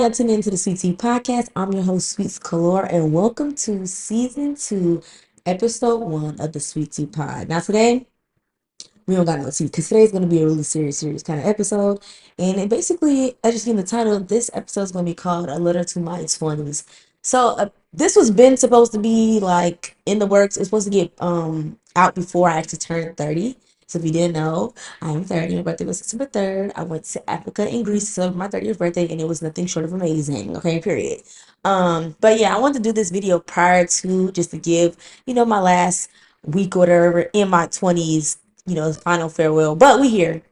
y'all tuning into the Sweet Tea Podcast. I'm your host, SweetsColour, and welcome to Season 2, Episode 1 of the Sweet Tea Pod. Now, today, we don't got no tea because today's going to be a really serious kind of episode. And it basically, as you see in the title, this episode is going to be called A Letter To My 20s. So, this was been supposed to be like in the works. It's supposed to get out before I actually turned 30. So if you didn't know, I am 30. My birthday was September 3rd. I went to Africa and Greece to celebrate my 30th birthday, and it was nothing short of amazing. Okay, period. But yeah, I wanted to do this video prior to just to give, my last week or whatever in my 20s, final farewell. But we here.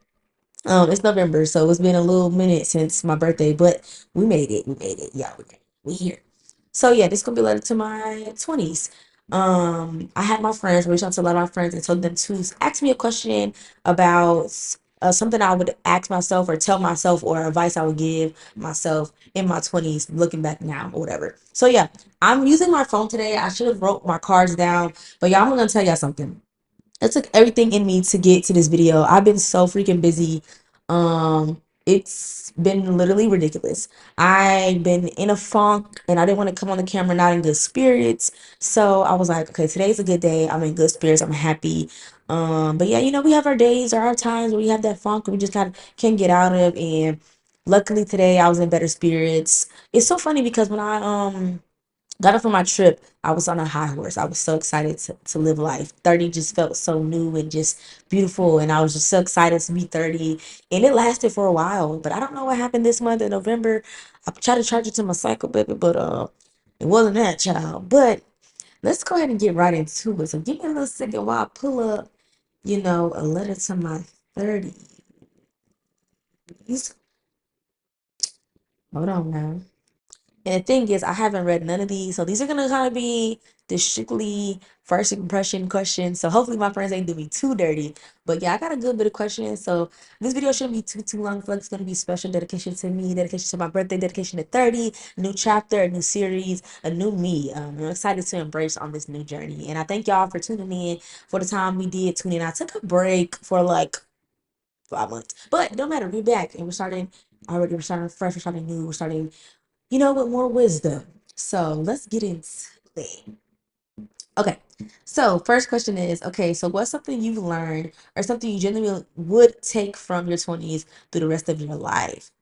It's November, so it's been a little minute since my birthday, but we made it. We made it. Yeah, we here. So yeah, this is gonna be a letter to my 20s. I had my friends reach out to a lot of my friends and told them to ask me a question about something I would ask myself or tell myself or advice I would give myself in my 20s, looking back now or whatever. So yeah, I'm using my phone today. I should have wrote my cards down, but y'all, I'm gonna tell y'all something. It took everything in me to get to this video. I've been so freaking busy. It's been literally ridiculous. I've been in a funk and I didn't want to come on the camera not in good spirits. So I was like, okay, today's a good day. I'm in good spirits. I'm happy. But yeah, we have our days or our times where we have that funk we just kind of can't get out of. And luckily today I was in better spirits. It's so funny because when I got off from my trip, I was on a high horse. I was so excited to live life. 30 just felt so new and just beautiful. And I was just so excited to be 30. And it lasted for a while. But I don't know what happened this month in November. I tried to charge it to my cycle, baby, but it wasn't that, child. But let's go ahead and get right into it. So give me a little second while I pull up, a letter to my 30s. Hold on now. And the thing is, I haven't read none of these, so these are gonna kind of be the strictly first impression questions. So hopefully my friends ain't do me too dirty. But yeah, I got a good bit of questions. So this video shouldn't be too long. I feel like it's gonna be special dedication to me, dedication to my birthday, dedication to 30, new chapter, a new series, a new me. I'm excited to embrace on this new journey. And I thank y'all for tuning in for the time we did tune in. I took a break for like 5 months, but it don't matter. We're back and we're starting already. We're starting fresh. We're starting new. We're starting with more wisdom. So let's get into it. Okay. So first question is, okay, so what's something you've learned or something you genuinely would take from your 20s through the rest of your life?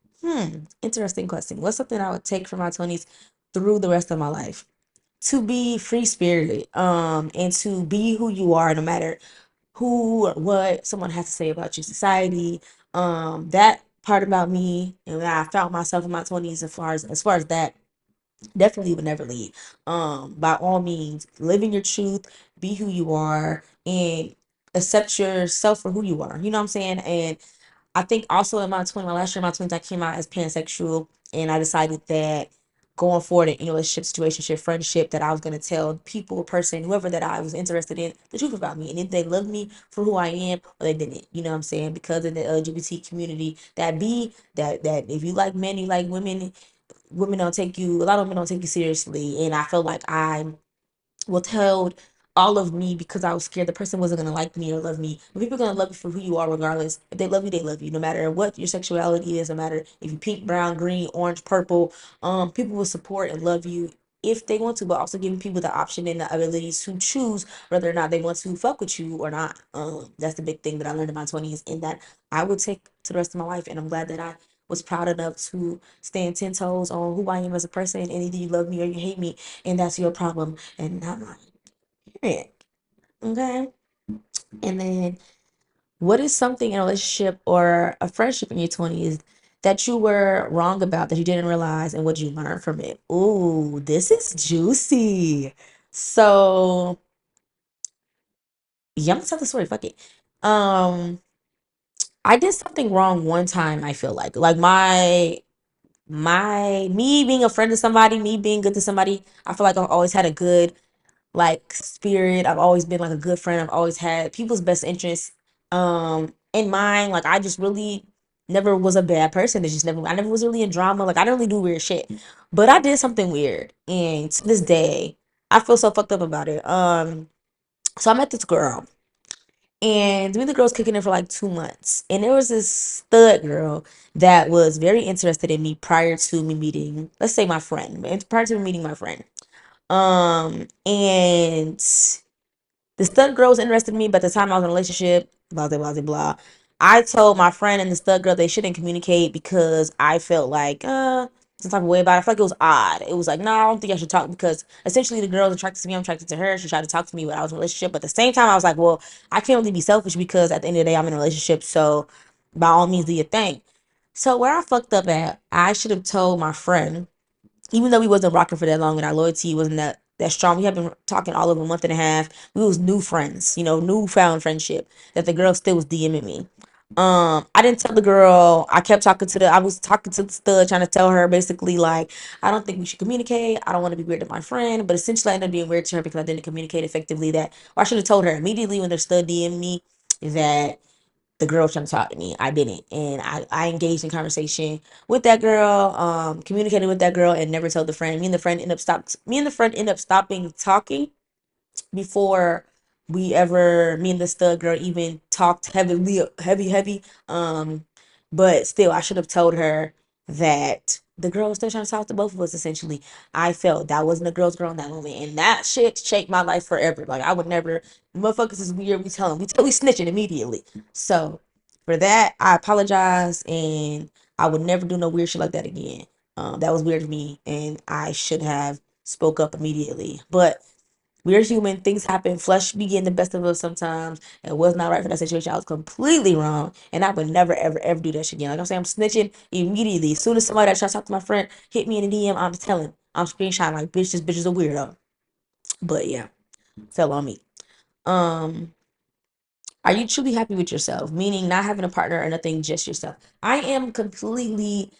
Interesting question. What's something I would take from my 20s through the rest of my life? To be free spirited, and to be who you are no matter who or what someone has to say about you, society. That part about me and when I found myself in my 20s as far as that definitely would never leave. By all means, live in your truth, be who you are, and accept yourself for who you are. You know what I'm saying? And I think also in my last year, in my 20s, I came out as pansexual, and I decided that going forward in any relationship, situationship, friendship, that I was going to tell people, person, whoever that I was interested in, the truth about me. And if they loved me for who I am, or they didn't, you know what I'm saying? Because in the LGBT community, that if you like men, you like women, women don't take you, a lot of women don't take you seriously. And I felt like I withheld all of me because I was scared the person wasn't gonna like me or love me. But people are gonna love you for who you are regardless. If they love you, they love you. No matter what your sexuality is, no matter if you pink, brown, green, orange, purple, people will support and love you if they want to, but also giving people the option and the ability to choose whether or not they want to fuck with you or not. That's the big thing that I learned in my 20s and that I would take to the rest of my life. And I'm glad that I was proud enough to stand 10 toes on who I am as a person. And either you love me or you hate me, and that's your problem and not mine. Period. Okay. And then, what is something in a relationship or a friendship in your 20s that you were wrong about that you didn't realize, and what you learn from it? Ooh, this is juicy. So, yeah, I'm gonna tell the story. Fuck it. Um, I did something wrong one time. I feel like my me being a friend to somebody, me being good to somebody. I feel like I've always had a good like spirit. I've always been like a good friend. I've always had people's best interests in mind. Like I just really never was a bad person. It's just never I never was really in drama. Like I don't really do weird shit. But I did something weird. And to this day, I feel so fucked up about it. So I met this girl And me and the girls kicking it for like 2 months. And there was this stud girl that was very interested in me prior to me meeting, let's say my friend, prior to me meeting my friend. And the stud girl was interested in me, but at the time I was in a relationship, blah, blah, blah, blah. I told my friend and the stud girl they shouldn't communicate because I felt like, some type of way about it. I felt like it was odd. It was like, no, I don't think I should talk because essentially the girl was attracted to me. I'm attracted to her. She tried to talk to me when I was in a relationship. But at the same time, I was like, well, I can't really be selfish because at the end of the day, I'm in a relationship. So by all means, do your thing. So where I fucked up at, I should have told my friend, even though we wasn't rocking for that long and our loyalty wasn't that strong. We had been talking all over a month and a half. We was new friends, newfound friendship. That the girl still was DMing me. I didn't tell the girl. I was talking to the stud, trying to tell her basically like, I don't think we should communicate. I don't want to be weird to my friend, but essentially I ended up being weird to her because I didn't communicate effectively. Or I should have told her immediately when the stud DM'd me that the girl was trying to talk to me. I didn't. And I engaged in conversation with that girl, communicated with that girl and never told the friend. Me and the friend ended up stopping talking before me and the stud girl even talked heavy. But still I should have told her that the girl was still trying to talk to both of us essentially. I felt that wasn't a girl's girl in that moment. And that shit shaped my life forever. Like I would never motherfuckers is weird, we snitching immediately. So for that, I apologize and I would never do no weird shit like that again. That was weird to me and I should have spoke up immediately. But we're human. Things happen. Flesh be getting the best of us sometimes. It was not right for that situation. I was completely wrong. And I would never, ever, ever do that shit again. Like I'm saying, I'm snitching immediately. As soon as somebody that tries to talk to my friend hit me in the DM, I'm telling. I'm screenshotting like, bitch, this bitch is a weirdo. But yeah, tell on me. Um, are you truly happy with yourself? Meaning not having a partner or nothing, just yourself. I am completely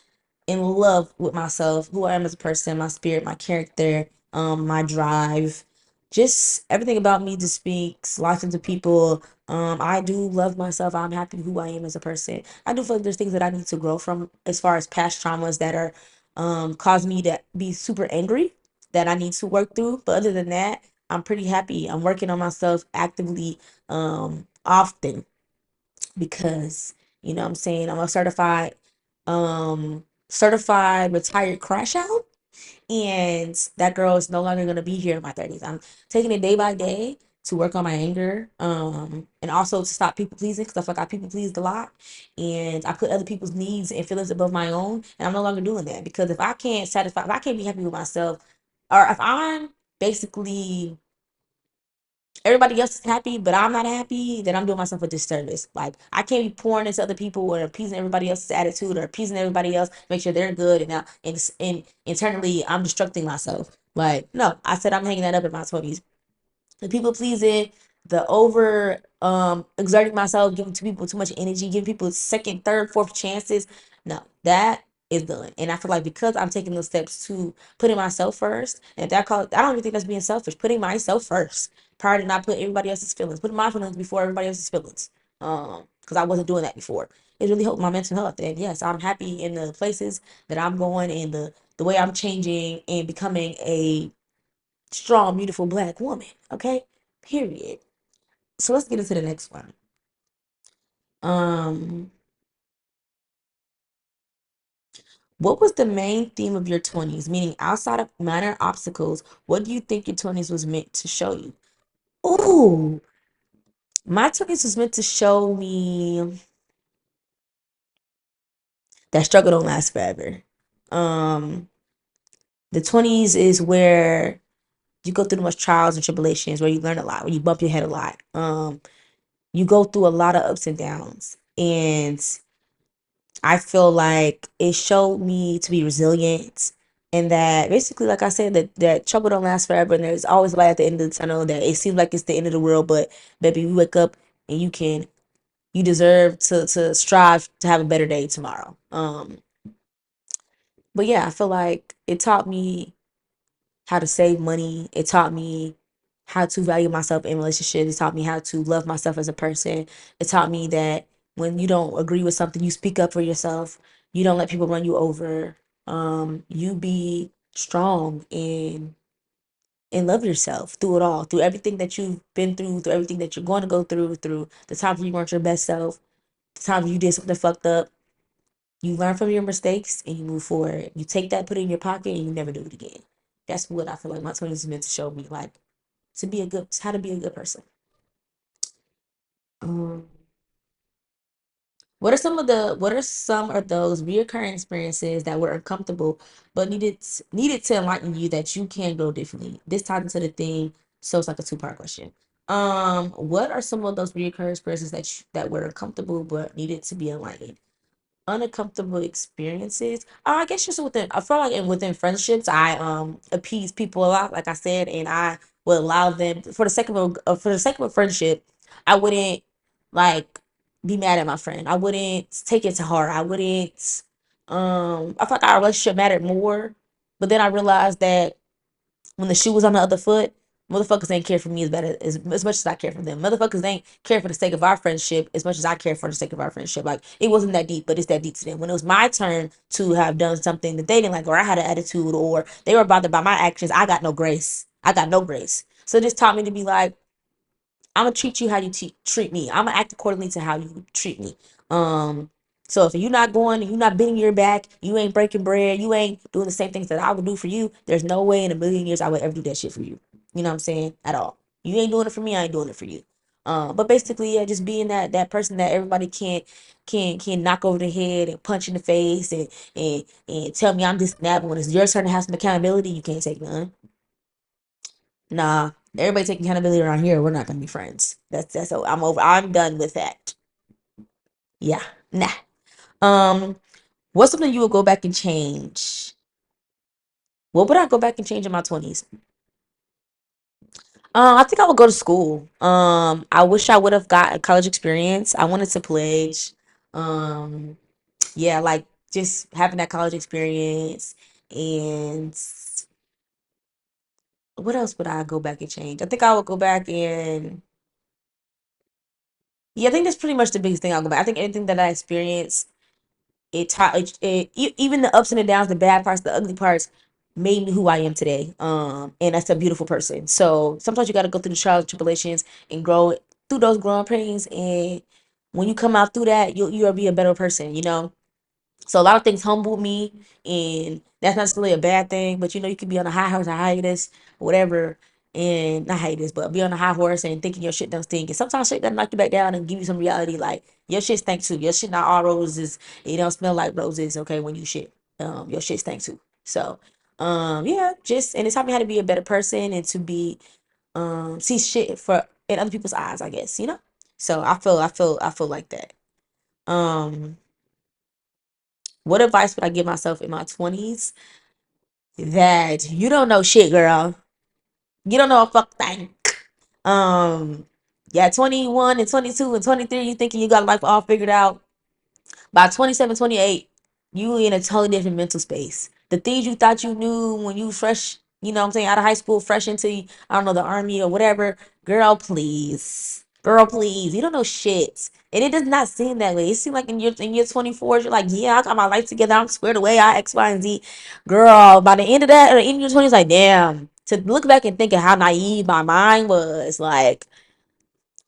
in love with myself, who I am as a person, my spirit, my character, my drive, just everything about me just speaks life into people. I do love myself. I'm happy who I am as a person. I do feel like there's things that I need to grow from as far as past traumas that are cause me to be super angry that I need to work through. But other than that, I'm pretty happy. I'm working on myself actively often because what I'm saying, I'm a certified retired crash out, and that girl is no longer going to be here in my 30s. I'm taking it day by day to work on my anger, and also to stop people pleasing because I feel like I people pleased a lot and I put other people's needs and feelings above my own, and I'm no longer doing that because if I can't be happy with myself, or if I'm basically everybody else is happy, but I'm not happy, then I'm doing myself a disservice. Like I can't be pouring into other people or appeasing everybody else's attitude or appeasing everybody else, make sure they're good, and now and internally I'm destructing myself. Like no, I said I'm hanging that up in my 20s. The people pleasing, the over exerting myself, giving to people too much energy, giving people second, third, fourth chances. No, that is done. And I feel like because I'm taking those steps to putting myself first, and I don't even think that's being selfish, putting myself first prior to not putting everybody else's feelings, putting my feelings before everybody else's feelings. Because I wasn't doing that before. It really helped my mental health. And yes, I'm happy in the places that I'm going and the way I'm changing and becoming a strong, beautiful black woman. Okay? Period. So let's get into the next one. Um, what was the main theme of your 20s? Meaning outside of minor obstacles, what do you think your 20s was meant to show you? Ooh, my 20s was meant to show me that struggle don't last forever. Um, the 20s is where you go through the most trials and tribulations, where you learn a lot, where you bump your head a lot. You go through a lot of ups and downs. And I feel like it showed me to be resilient and that basically, like I said, that trouble don't last forever and there's always light at the end of the tunnel, that it seems like it's the end of the world, but baby, you wake up and you deserve to strive to have a better day tomorrow. But yeah, I feel like it taught me how to save money. It taught me how to value myself in relationships. It taught me how to love myself as a person. It taught me that when you don't agree with something, you speak up for yourself. You don't let people run you over. You be strong and and love yourself through it all, through everything that you've been through everything that you're going to go through the times you weren't your best self, the times you did something fucked up. You learn from your mistakes and you move forward. You take that, put it in your pocket, and you never do it again. That's what I feel like my 20s is meant to show me, like to be a good, how to be a good person. Um, what are some of those reoccurring experiences that were uncomfortable but needed to enlighten you that you can go differently? This ties into the theme, so it's like a two-part question. What are some of those reoccurring experiences that were uncomfortable but needed to be enlightened? Uncomfortable experiences. I guess just within, I feel like within friendships, I appease people a lot, like I said, and I would allow them for the sake of a friendship. I wouldn't like be mad at my friend. I wouldn't take it to heart. I wouldn't. I feel like our relationship mattered more, but then I realized that when the shoe was on the other foot, motherfuckers ain't care for me as much as I care for them. Motherfuckers ain't care for the sake of our friendship as much as I care for the sake of our friendship. Like it wasn't that deep, but it's that deep to them. When it was my turn to have done something that they didn't like, or I had an attitude, or they were bothered by my actions, I got no grace. I got no grace. So this taught me to be like, I'm gonna treat you how you treat me. I'm gonna act accordingly to how you treat me. Um, so if you're not going, you're not bending your back, you ain't breaking bread, you ain't doing the same things that I would do for you. There's no way in a million years I would ever do that shit for you. You know what I'm saying? At all. You ain't doing it for me. I ain't doing it for you. But basically, yeah, just being that person that everybody can knock over the head and punch in the face and tell me I'm this and that. But when it's your turn to have some accountability, you can't take none. Nah, everybody taking accountability around here. We're not gonna be friends. That's I'm over. I'm done with that. Yeah, nah. Um, what's something you would go back and change? What would I go back and change in my 20s? I think I would go to school. I wish I would have got a college experience. I wanted to pledge. Um, yeah, like just having that college experience. And what else would I go back and change? I think I would go back and yeah, I think that's pretty much the biggest thing I'll go back. I think anything that I experienced, even the ups and the downs, the bad parts, the ugly parts, made me who I am today. And that's a beautiful person. So sometimes you got to go through the trials and tribulations and grow through those growing pains. And when you come out through that, you'll be a better person. You know. So a lot of things humbled me, and that's not necessarily a bad thing. But you know, you can be on a high horse, a hiatus, whatever, and not hiatus, but be on a high horse and thinking your shit don't stink. And sometimes shit doesn't knock you back down and give you some reality. Like your shit stinks too. Your shit not all roses. It don't smell like roses. Okay, when you shit, your shit stinks too. So, yeah, just and it taught me how to be a better person and to be see shit for in other people's eyes. I guess you know. So I feel like that. Um. What advice would I give myself in my 20s? That you don't know shit, girl. You don't know a fuck thing. Um, yeah, 21 and 22 and 23, you thinking you got life all figured out. By 27, 28, you in a totally different mental space. The things you thought you knew when you fresh, you know what I'm saying, out of high school, fresh into, I don't know, the army or whatever. Girl, please. Girl, please. You don't know shit. And it does not seem that way. It seems like in your 24s, you're like, yeah, I got my life together. I'm squared away. I X, Y, and Z. Girl, by the end of that, or the end of your 20s, like, damn. To look back and think of how naive my mind was, like,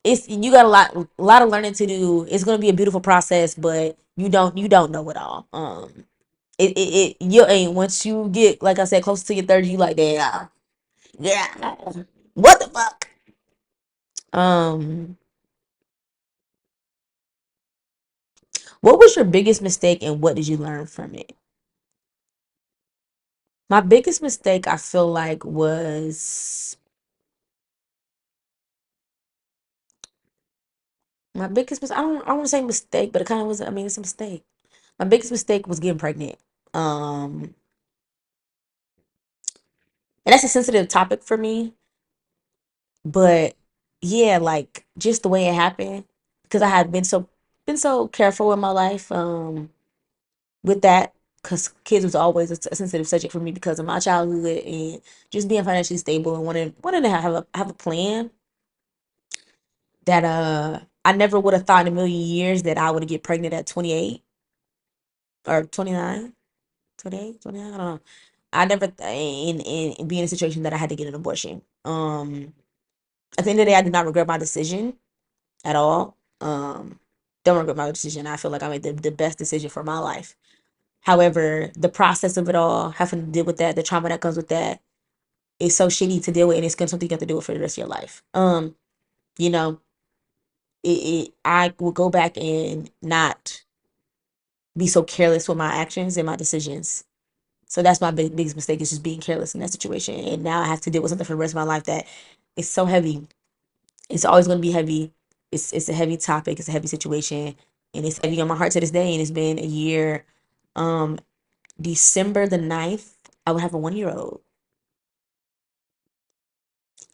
it's you got a lot of learning to do. It's gonna be a beautiful process, but you don't know it all. It you ain't once you get like I said close to your 30, you like damn, yeah, what the fuck. Um, what was your biggest mistake and what did you learn from it? My biggest mistake I feel like was my biggest mis- I don't want to say mistake, but it kind of was. I mean, it's a mistake. My biggest mistake was getting pregnant. Um, and that's a sensitive topic for me. But yeah, like just the way it happened, because I had been so careful in my life with that, because kids was always a sensitive subject for me because of my childhood and just being financially stable and wanting to have a plan that I never would have thought in a million years that I would get pregnant at 28 or 29, 28, 29. I don't know. I never in be in a situation that I had to get an abortion. At the end of the day, I did not regret my decision at all. Don't regret my decision. I feel like I made the best decision for my life. However, the process of it all, having to deal with that, the trauma that comes with that, is so shitty to deal with, and it's gonna something you have to deal with for the rest of your life. You know, I will go back and not be so careless with my actions and my decisions. So that's my biggest mistake, is just being careless in that situation. And now I have to deal with something for the rest of my life that is so heavy. It's always going to be heavy. It's a heavy topic. It's a heavy situation, and it's heavy on my heart to this day. And it's been a year. Um, December the 9th, I would have a 1 year old.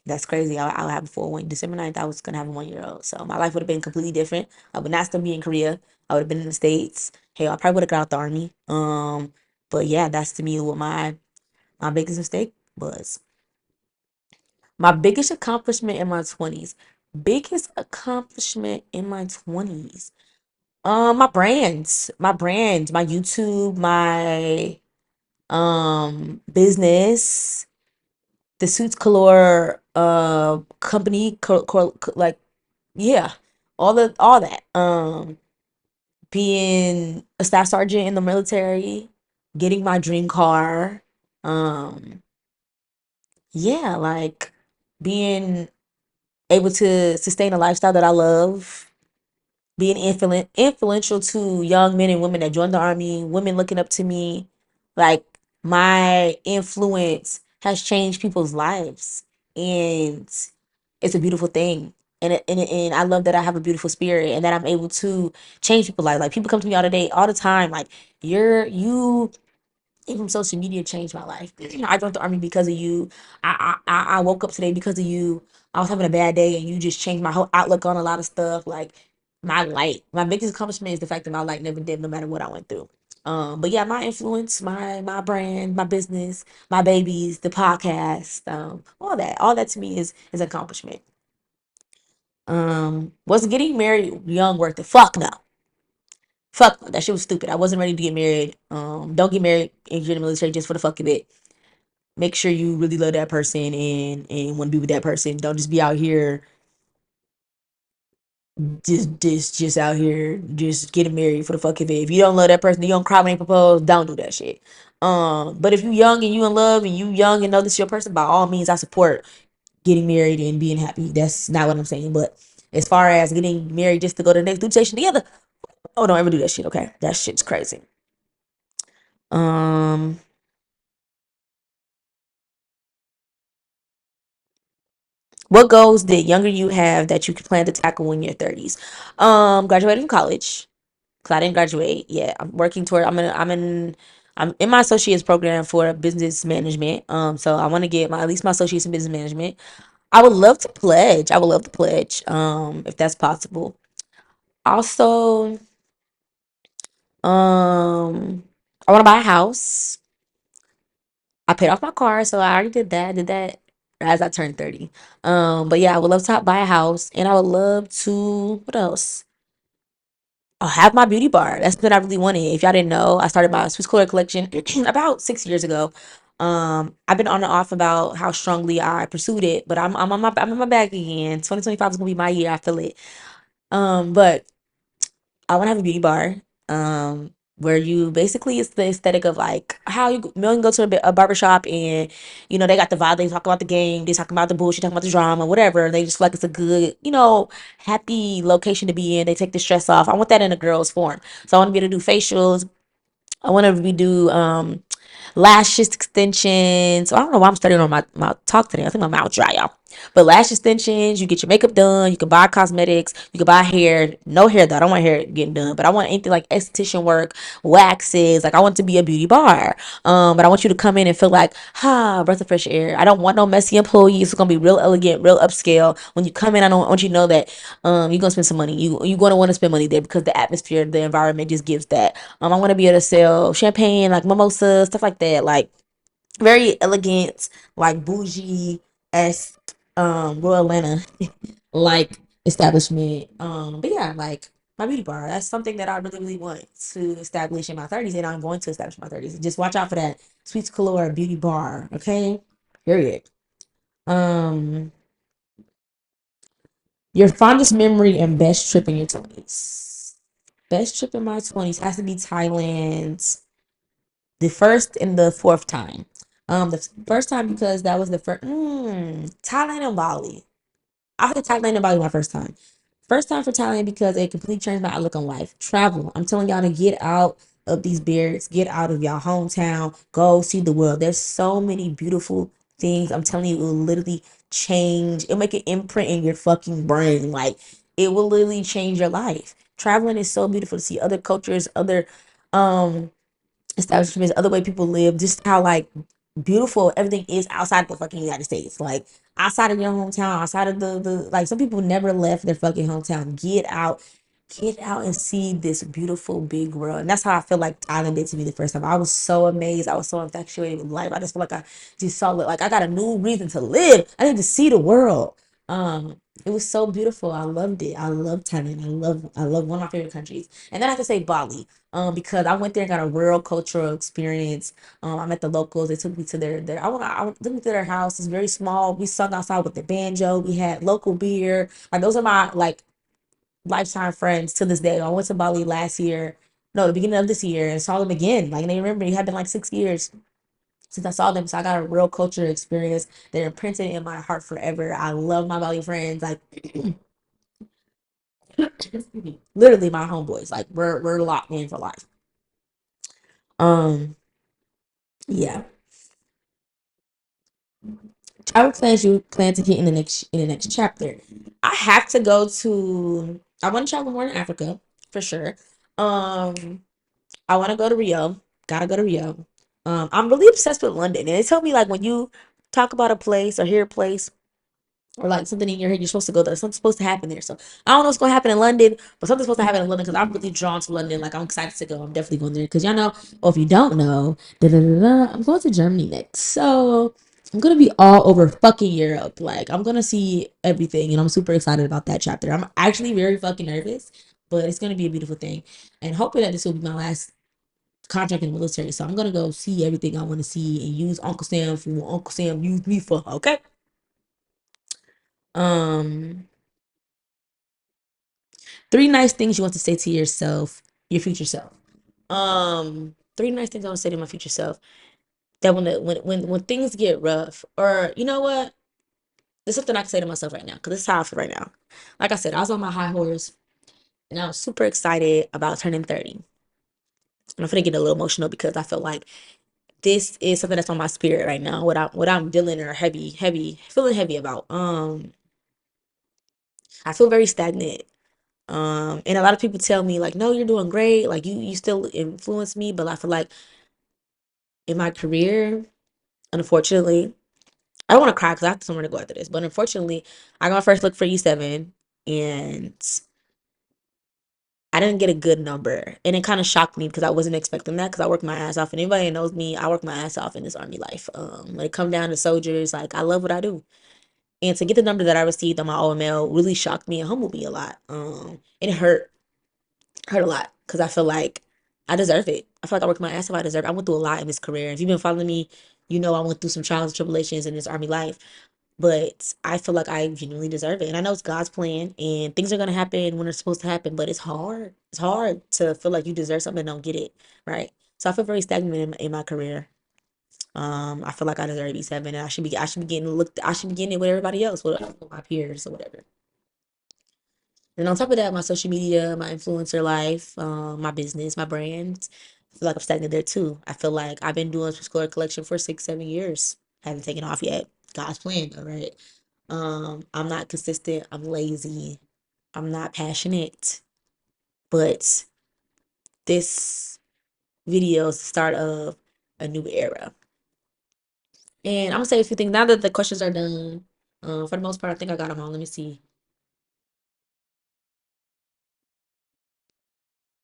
That's crazy. I'll have a full one. December 9th, I was gonna have a 1 year old. So my life would have been completely different. I would not still be in Korea. I would have been in the States. Hey, I probably would have got out the army. But yeah, that's to me what my biggest mistake was. My biggest accomplishment in my 20s. Biggest accomplishment in my 20s. My brands, my YouTube, my business, the SweetsColour company, like, yeah, all that. Being a staff sergeant in the military, getting my dream car, um, yeah, like being able to sustain a lifestyle that I love, being influential to young men and women that join the army, women looking up to me. Like, my influence has changed people's lives, and it's a beautiful thing. And I love that I have a beautiful spirit, and that I'm able to change people's lives. Like, people come to me all the time, like, you even social media changed my life. I joined the army because of you. I woke up today because of you. I was having a bad day, and you just changed my whole outlook on a lot of stuff. Like, my light. My biggest accomplishment is the fact that my light never dim, no matter what I went through. But yeah, my influence, my brand, my business, my babies, the podcast, all that to me is an accomplishment. Was getting married young worth it? Fuck no. Fuck no. That shit was stupid. I wasn't ready to get married. Don't get married if you're in the military just for the fuck of it. Make sure you really love that person and want to be with that person. Don't just be out here just out here just getting married for the fuck of it. If you don't love that person, you don't cry when they propose, don't do that shit. But if you young and you in love and you young and know this is your person, by all means I support getting married and being happy. That's not what I'm saying. But as far as getting married just to go to the next dude station together, oh, don't ever do that shit, okay? That shit's crazy. Um what goals did younger you have that you plan to tackle in your 30s? Graduating from college. Cause I didn't graduate yet. I'm working toward. I'm in my associate's program for business management. So I want to get my at least my associate's in business management. I would love to pledge. I would love to pledge. If that's possible. Also, I want to buy a house. I paid off my car, so I already did that. I did that as I turned 30. But yeah, I would love to buy a house, and I would love to. What else? I'll have my beauty bar. That's what I really wanted. If y'all didn't know, I started my SweetsColour collection about 6 years ago. I've been on and off about how strongly I pursued it, but I'm on my bag again. 2025 is gonna be my year. I feel it. But I want to have a beauty bar. Where you basically, it's the aesthetic of like how you go to a barbershop, and they got the vibe. They talk about the game. They talk about the bullshit. Talk about the drama, whatever. They just feel like it's a good, happy location to be in. They take the stress off. I want that in a girl's form. So I want to be able to do facials. I want to be do lashes extensions. So I don't know why I'm starting on my talk today. I think my mouth dry, y'all. But lash extensions, you get your makeup done, you can buy cosmetics, you can buy hair. No hair though. I don't want hair getting done, but I want anything like esthetician work, waxes. Like, I want to be a beauty bar. But I want you to come in and feel like, breath of fresh air. I don't want no messy employees. It's gonna be real elegant, real upscale. When you come in, I want you to know that you're gonna spend some money. You're gonna want to spend money there because the atmosphere, the environment just gives that. I want to be able to sell champagne, like mimosa, stuff like that. Like, very elegant, like bougie esque, Royal Atlanta like establishment. But yeah, like my beauty bar. That's something that I really, really want to establish in my 30s, and I'm going to establish in my 30s. Just watch out for that SweetsColour beauty bar, okay? Period. Um, your fondest memory and best trip in your 20s. Best trip in my 20s has to be Thailand, the first and the fourth time. The first time because that was the first Thailand and Bali. I did Thailand and Bali my first time. First time for Thailand because it completely changed my outlook on life. Travel. I'm telling y'all to get out of these barracks, get out of y'all hometown, go see the world. There's so many beautiful things. I'm telling you, it will literally change. It'll make an imprint in your fucking brain. Like it will literally change your life. Traveling is so beautiful to see other cultures, other um establishments, other way people live, just how like beautiful everything is outside the fucking United States. Like outside of your hometown, outside of the like some people never left their fucking hometown. Get out and see this beautiful big world. And that's how I feel like Thailand did to me the first time. I was so amazed. I was so infatuated with life. I just feel like I just saw it. Like I got a new reason to live. I need to see the world. It was so beautiful. I loved it. I love Thailand. I love one of my favorite countries. And then I have to say Bali. Because I went there and got a real cultural experience. I met the locals. They took me to I took me to their house. It's very small. We sung outside with the banjo. We had local beer. Like those are my like lifetime friends to this day. I went to Bali last year, no, the beginning of this year, and saw them again. Like, and they remember it had been like 6 years since I saw them. So I got a real culture experience. They're imprinted in my heart forever. I love my Bali friends. Like, literally my homeboys. Like, we're locked in for life. Um, yeah. Travel plans you plan to get in the next chapter. I have to go to. I want to travel more in Africa for sure. Um, I want to go to Rio. Gotta go to Rio. I'm really obsessed with London, and they tell me like when you talk about a place or hear a place or like something in your head, you're supposed to go there. Something's supposed to happen there. So I don't know what's gonna happen in London, but something's supposed to happen in London because I'm really drawn to London. Like I'm excited to go. I'm definitely going there because y'all know, or if you don't know, I'm going to Germany next. So I'm gonna be all over fucking Europe. Like I'm gonna see everything, and I'm super excited about that chapter. I'm actually very fucking nervous, but it's gonna be a beautiful thing, and hoping that this will be my last contract in the military. So I'm gonna go see everything I want to see and use Uncle Sam for what Uncle Sam used me for. Okay. Um, three nice things you want to say to yourself, your future self. Three nice things I want to say to my future self. That when things get rough, or you know what, there's something I can say to myself right now because this is how I feel right now. Like I said, I was on my high horse and I was super excited about turning 30. And I'm gonna get a little emotional because I feel like this is something that's on my spirit right now. What I'm dealing or feeling heavy about. I feel very stagnant. And a lot of people tell me like, no, you're doing great. Like you still influence me, but I feel like in my career, unfortunately, I don't want to cry because I have somewhere to go after this. But unfortunately, I got my first look for E7 and I didn't get a good number. And it kind of shocked me because I wasn't expecting that because I work my ass off. And anybody that knows me, I work my ass off in this army life. When it comes down to soldiers, like I love what I do. And to get the number that I received on my OML really shocked me and humbled me a lot. And it hurt a lot because I feel like I deserve it. I feel like I worked my ass off. I deserve it. I went through a lot in this career. If you've been following me, you know I went through some trials and tribulations in this army life. But I feel like I genuinely deserve it. And I know it's God's plan and things are gonna happen when they're supposed to happen, but it's hard. It's hard to feel like you deserve something and don't get it. Right. So I feel very stagnant in my career. I feel like I deserve E7 and I should be getting looked I should be getting it with everybody else, with my peers or whatever. And on top of that, my social media, my influencer life, my business, my brand, I feel like I'm stagnant there too. I feel like I've been doing SweetsColour collection for 6, 7 years. Haven't taken off yet. God's plan, all right. I'm not consistent. I'm lazy. I'm not passionate. But this video is the start of a new era. And I'm gonna say a few things now that the questions are done. For the most part, I think I got them all. Let me see.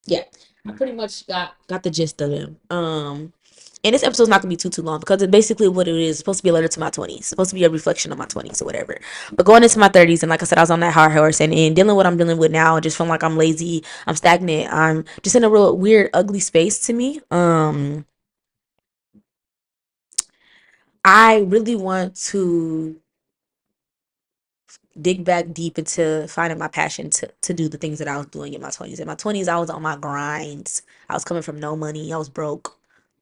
Yeah, I pretty much got the gist of them. And this episode's not gonna be too long because it's basically what it is. It's supposed to be a letter to my 20s. It's supposed to be a reflection of my 20s or whatever. But going into my 30s, and like I said, I was on that hard horse, and dealing with what I'm dealing with now, just feeling like I'm lazy, I'm stagnant, I'm just in a real weird, ugly space to me. I really want to dig back deep into finding my passion to do the things that I was doing in my 20s. In my 20s, I was on my grinds. I was coming from no money. I was broke.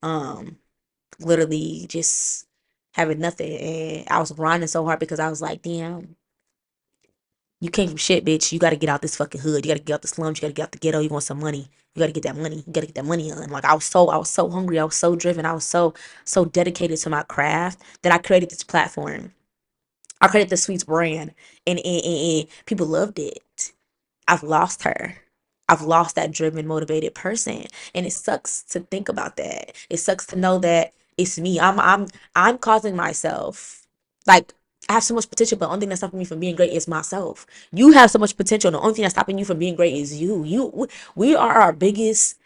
Um, Literally just having nothing. And I was grinding so hard because I was like, damn, you came from shit, bitch. You gotta get out this fucking hood. You gotta get out the slums. You gotta get out the ghetto. You want some money. You gotta get that money. You gotta get that money on. Like I was so hungry. I was so driven. I was so dedicated to my craft that I created this platform. I created the Sweets brand, and people loved it. I've lost her. I've lost that driven, motivated person. And it sucks to think about that. It sucks to know that it's me. I'm causing myself. Like, I have so much potential, but the only thing that's stopping me from being great is myself. You have so much potential, and the only thing that's stopping you from being great is you. We are our biggest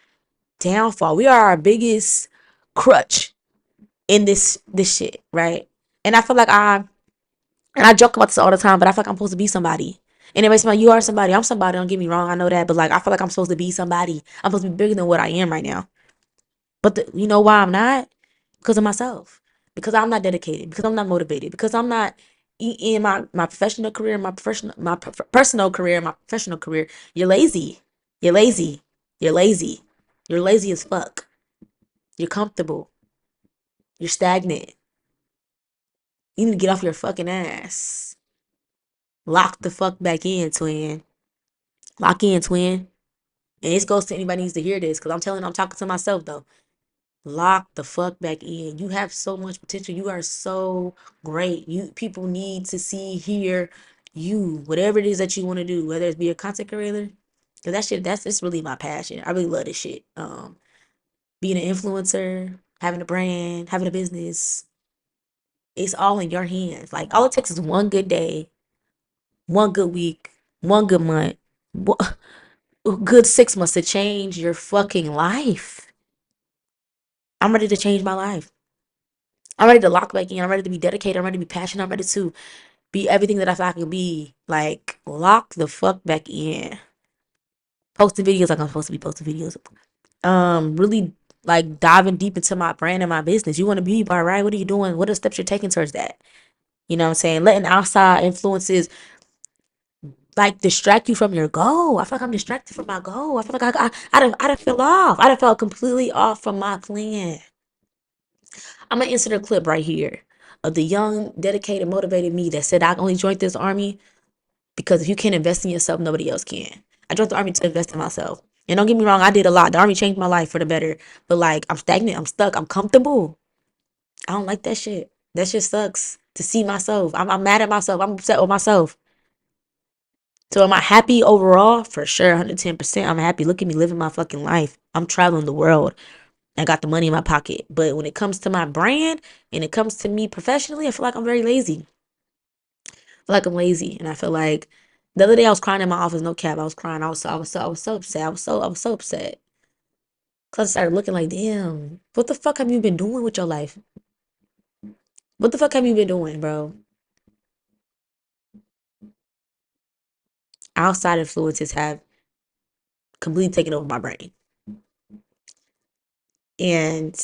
downfall. We are our biggest crutch in this shit, right? And I feel like I joke about this all the time, but I feel like I'm supposed to be somebody. And it makes me like, you are somebody. I'm somebody. Don't get me wrong. I know that. But like, I feel like I'm supposed to be somebody. I'm supposed to be bigger than what I am right now. But you know why I'm not? Because of myself. Because I'm not dedicated. Because I'm not motivated. Because I'm not in my professional career, personal career, my professional career. You're lazy. You're lazy. You're lazy. You're lazy as fuck. You're comfortable. You're stagnant. You need to get off your fucking ass. Lock the fuck back in, twin. Lock in, twin. And this goes to anybody who needs to hear this, because I'm talking to myself though. Lock the fuck back in. You have so much potential. You are so great. You people need to see, hear you, whatever it is that you want to do, whether it's be a content creator. Cause that shit, it's really my passion. I really love this shit. Being an influencer, having a brand, having a business, it's all in your hands. Like all it takes is one good day, one good week, one good month, good 6 months to change your fucking life. I'm ready to change my life. I'm ready to lock back in. I'm ready to be dedicated. I'm ready to be passionate. I'm ready to be everything that I thought I could be. Like, lock the fuck back in. Posting videos like I'm supposed to be posting videos. Really like diving deep into my brand and my business. You want to be bar, right? What are you doing? What are the steps you're taking towards that? You know what I'm saying? Letting outside influences like distract you from your goal. I feel like I'm distracted from my goal. I feel like I done fell off. I done fell completely off from my plan. I'm gonna insert a clip right here of the young, dedicated, motivated me that said I only joined this army because if you can't invest in yourself, nobody else can. I joined the army to invest in myself. And don't get me wrong, I did a lot. The army changed my life for the better. But like, I'm stagnant. I'm stuck. I'm comfortable. I don't like that shit. That shit sucks to see myself. I'm mad at myself. I'm upset with myself. So am I happy overall? For sure, 110%. I'm happy. Look at me living my fucking life. I'm traveling the world. I got the money in my pocket. But when it comes to my brand and it comes to me professionally, I feel like I'm very lazy. I feel like I'm lazy. And I feel like the other day I was crying in my office, no cap. I was crying. I was so upset. I was so upset. Cause I started looking like, damn, what the fuck have you been doing with your life? What the fuck have you been doing, bro? Outside influences have completely taken over my brain. And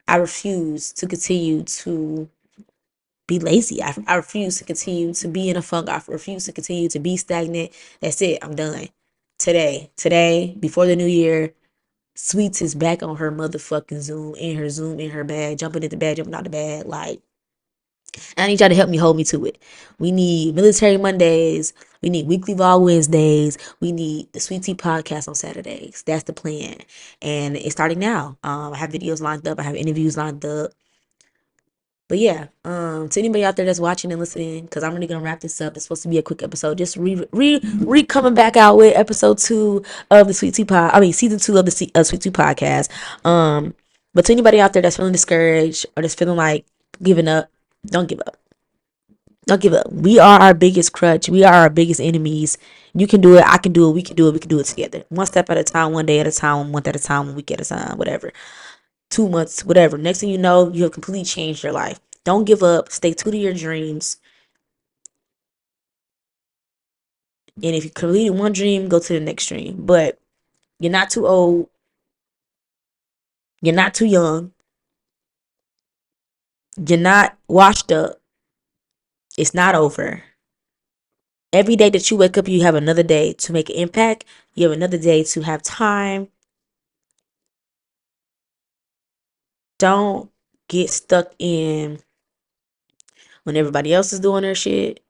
I refuse to continue to be lazy. I refuse to continue to be in a funk. I refuse to continue to be stagnant. That's it. I'm done. Today, before the new year, Sweets is back on her motherfucking Zoom, in her bag, jumping in the bag, jumping out the bag. Like, I need y'all to help me hold me to it. We need Military Mondays. We need Weekly Vlog Wednesdays. We need the Sweet Tea Podcast on Saturdays. That's the plan. And it's starting now. I have videos lined up. I have interviews lined up. But yeah, to anybody out there that's watching and listening, because I'm really gonna wrap this up. It's supposed to be a quick episode. Just re coming back out with episode 2 of the Sweet Tea Pod. I mean, season 2 of the Sweet Tea Podcast. But to anybody out there that's feeling discouraged or that's feeling like giving up, don't give up. Don't give up. We are our biggest crutch. We are our biggest enemies. You can do it. I can do it. We can do it. We can do it together. One step at a time, one day at a time, one month at a time, one week at a time, whatever. 2 months, whatever. Next thing you know, you have completely changed your life. Don't give up. Stay true to your dreams. And if you completed one dream, go to the next dream. But you're not too old. You're not too young. You're not washed up. It's not over. Every day that you wake up, you have another day to make an impact. You have another day to have time. Don't get stuck in when everybody else is doing their shit.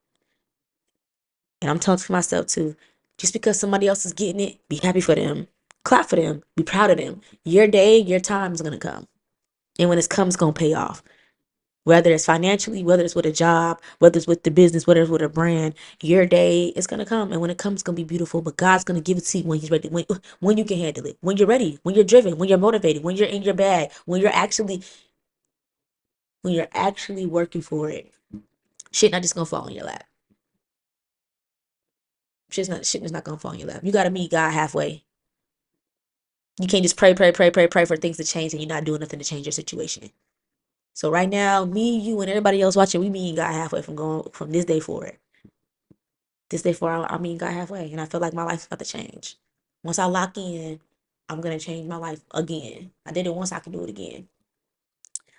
And I'm talking to myself too. Just because somebody else is getting it, be happy for them. Clap for them. Be proud of them. Your day, your time is going to come. And when it comes, it's going to pay off. Whether it's financially, whether it's with a job, whether it's with the business, whether it's with a brand, your day is going to come. And when it comes, it's going to be beautiful. But God's going to give it to you when He's ready. When you can handle it. When you're ready. When you're driven. When you're motivated. When you're in your bag. When you're actually working for it. Shit not just going to fall in your lap. Shit is not going to fall in your lap. You got to meet God halfway. You can't just pray for things to change and you're not doing nothing to change your situation. So right now, me, you, and everybody else watching, we meeting God halfway from this day forward. This day forward, I mean God halfway, and I feel like my life's about to change. Once I lock in, I'm gonna change my life again. I did it once, I can do it again.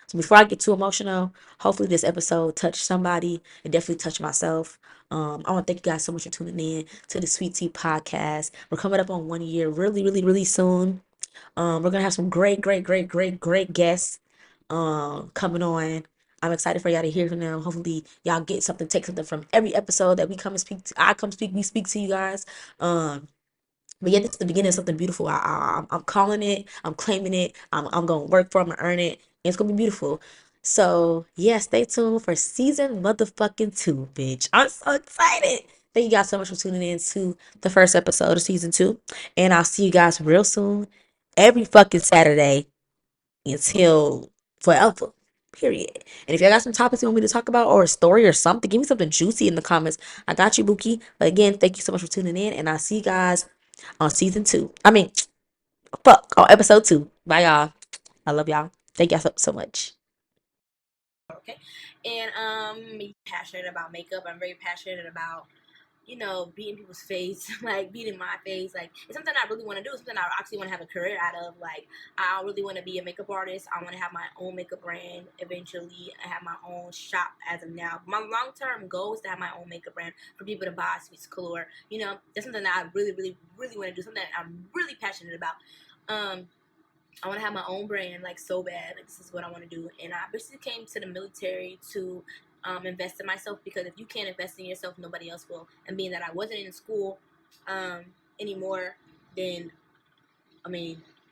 So before I get too emotional, hopefully this episode touched somebody. It definitely touched myself. I want to thank you guys so much for tuning in to the Sweet Tea Podcast. We're coming up on 1 year really soon. We're gonna have some great guests coming on. I'm excited for y'all to hear from them. Hopefully y'all get something, take something from every episode that we come and speak to. We speak to you guys. But yeah, this is the beginning of something beautiful. I'm calling it. I'm claiming it. I'm gonna work for it. I'm gonna earn it. And it's gonna be beautiful. So yeah, stay tuned for season motherfucking 2, bitch. I'm so excited. Thank you guys so much for tuning in to the first episode of season 2. And I'll see you guys real soon. Every fucking Saturday until forever. Period. And if y'all got some topics you want me to talk about or a story or something, give me something juicy in the comments. I got you, Bookie. But again, thank you so much for tuning in. And I'll see you guys on season 2. On episode 2. Bye, y'all. I love y'all. Thank y'all so much. Okay. And passionate about makeup. I'm very passionate about, beating people's face, like beating my face. Like, it's something I really want to do. It's something I actually want to have a career out of. Like, I really want to be a makeup artist. I want to have my own makeup brand eventually. I have my own shop as of now. My long-term goal is to have my own makeup brand for people to buy SweetsColour. That's something that I really want to do. Something that I'm really passionate about. I want to have my own brand, like, so bad. Like, this is what I want to do. And I basically came to the military to invest in myself, because if you can't invest in yourself, nobody else will. And being that I wasn't in school anymore, then,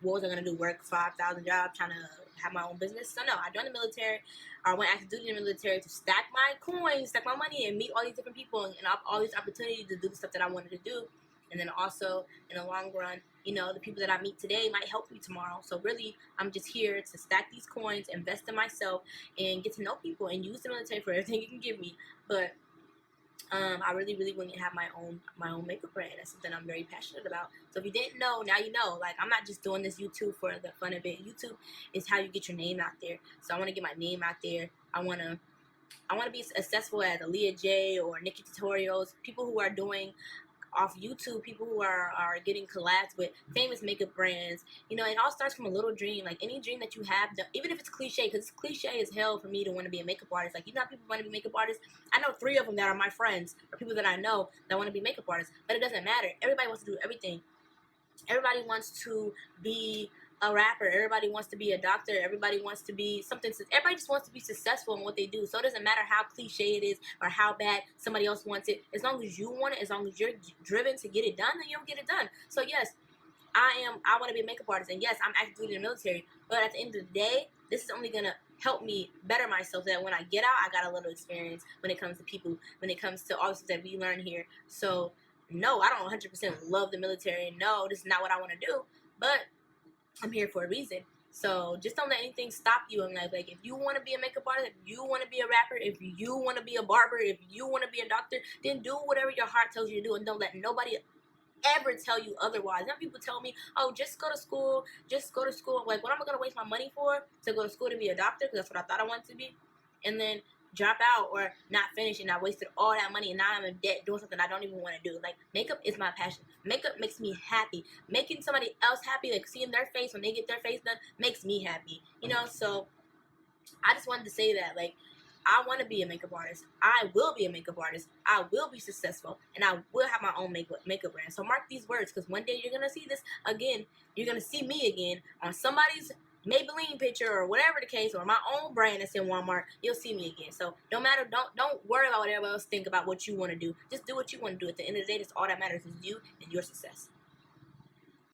what was I going to do? Work 5,000 jobs trying to have my own business? So, no, I joined the military. I went active duty in the military to stack my coins, stack my money, and meet all these different people and all these opportunities to do the stuff that I wanted to do. And then also, in the long run, the people that I meet today might help me tomorrow. So really, I'm just here to stack these coins, invest in myself, and get to know people and use the military for everything you can give me. But I really want to have my own makeup brand. That's something I'm very passionate about. So if you didn't know, now you know. Like, I'm not just doing this YouTube for the fun of it. YouTube is how you get your name out there. So I want to get my name out there. I want to be successful as Aaliyah J or Nikki Tutorials, people who are doing off YouTube, people who are getting collabs with famous makeup brands. It all starts from a little dream. Like, any dream that you have, even if it's cliche, because it's cliche as hell for me to want to be a makeup artist. Like, how people want to be makeup artists? I know 3 of them that are my friends, or people that I know that want to be makeup artists. But it doesn't matter. Everybody wants to do everything. Everybody wants to be a rapper. Everybody wants to be a doctor. Everybody wants to be something. Everybody just wants to be successful in what they do. So it doesn't matter how cliche it is or how bad somebody else wants it. As long as you want it, as long as you're driven to get it done, then you'll get it done. So yes, I want to be a makeup artist, and yes, I'm actively in the military. But at the end of the day, this is only gonna help me better myself. That when I get out, I got a little experience when it comes to people, when it comes to all the stuff that we learn here. So no, I don't 100% love the military. No, this is not what I want to do. But I'm here for a reason. So just don't let anything stop you in life. Like, if you want to be a makeup artist, if you want to be a rapper, if you want to be a barber, if you want to be a doctor, then do whatever your heart tells you to do, and don't let nobody ever tell you otherwise. Some people tell me, oh, just go to school, just go to school. Like, what am I going to waste my money for? To go to school to be a doctor? Because that's what I thought I wanted to be. And then drop out or not finish, and I wasted all that money, and now I'm in debt doing something I don't even want to do. Like, makeup is my passion. Makeup makes me happy. Making somebody else happy, like seeing their face when they get their face done, makes me happy. You know, so I just wanted to say that, like, I want to be a makeup artist. I will be a makeup artist. I will be successful, and I will have my own makeup brand. So mark these words, because one day you're gonna see this again. You're gonna see me again on somebody's Maybelline picture or whatever the case, or my own brand that's in Walmart. You'll see me again. So no matter, don't worry about what everybody else think about what you want to do. Just do what you want to do. At the end of the day, that's all that matters is you and your success.